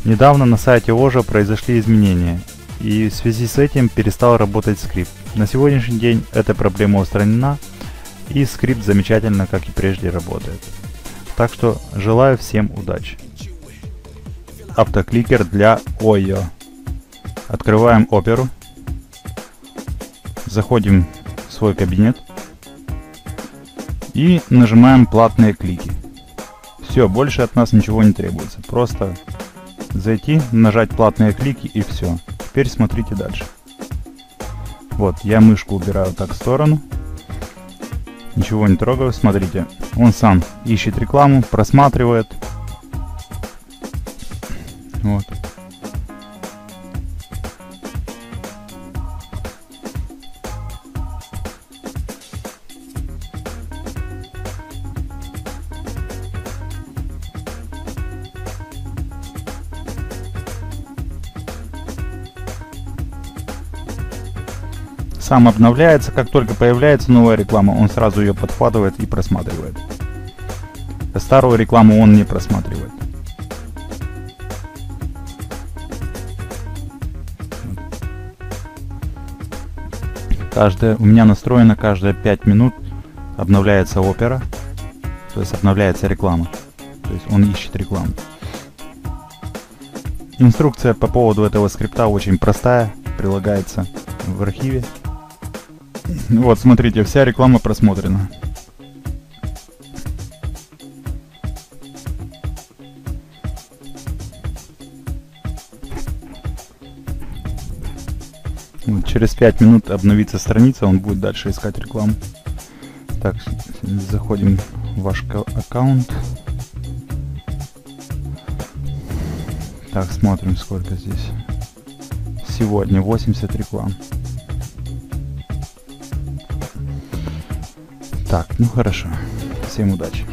Недавно на сайте Ожа произошли изменения, и в связи с этим перестал работать скрипт. На сегодняшний день эта проблема устранена, и скрипт замечательно, как и прежде, работает. Так что желаю всем удачи. Автокликер для Oyo. Открываем Оперу. Заходим в свой кабинет. И нажимаем платные клики. Все, больше от нас ничего не требуется. Просто зайти, нажать платные клики и все. Теперь смотрите дальше. Вот, я мышку убираю так в сторону. Ничего не трогаю, смотрите. Он сам ищет рекламу, просматривает. Вот. Сам обновляется, как только появляется новая реклама, он сразу ее подхватывает и просматривает. Старую рекламу он не просматривает. У меня настроено каждые 5 минут обновляется опера, то есть обновляется реклама, то есть он ищет рекламу. Инструкция по поводу этого скрипта очень простая, прилагается в архиве. Вот, смотрите, вся реклама просмотрена. Вот, через 5 минут обновится страница, он будет дальше искать рекламу. Так, заходим в ваш аккаунт. Так, смотрим, сколько здесь. Сегодня 80 реклам. Так, ну хорошо. Всем удачи.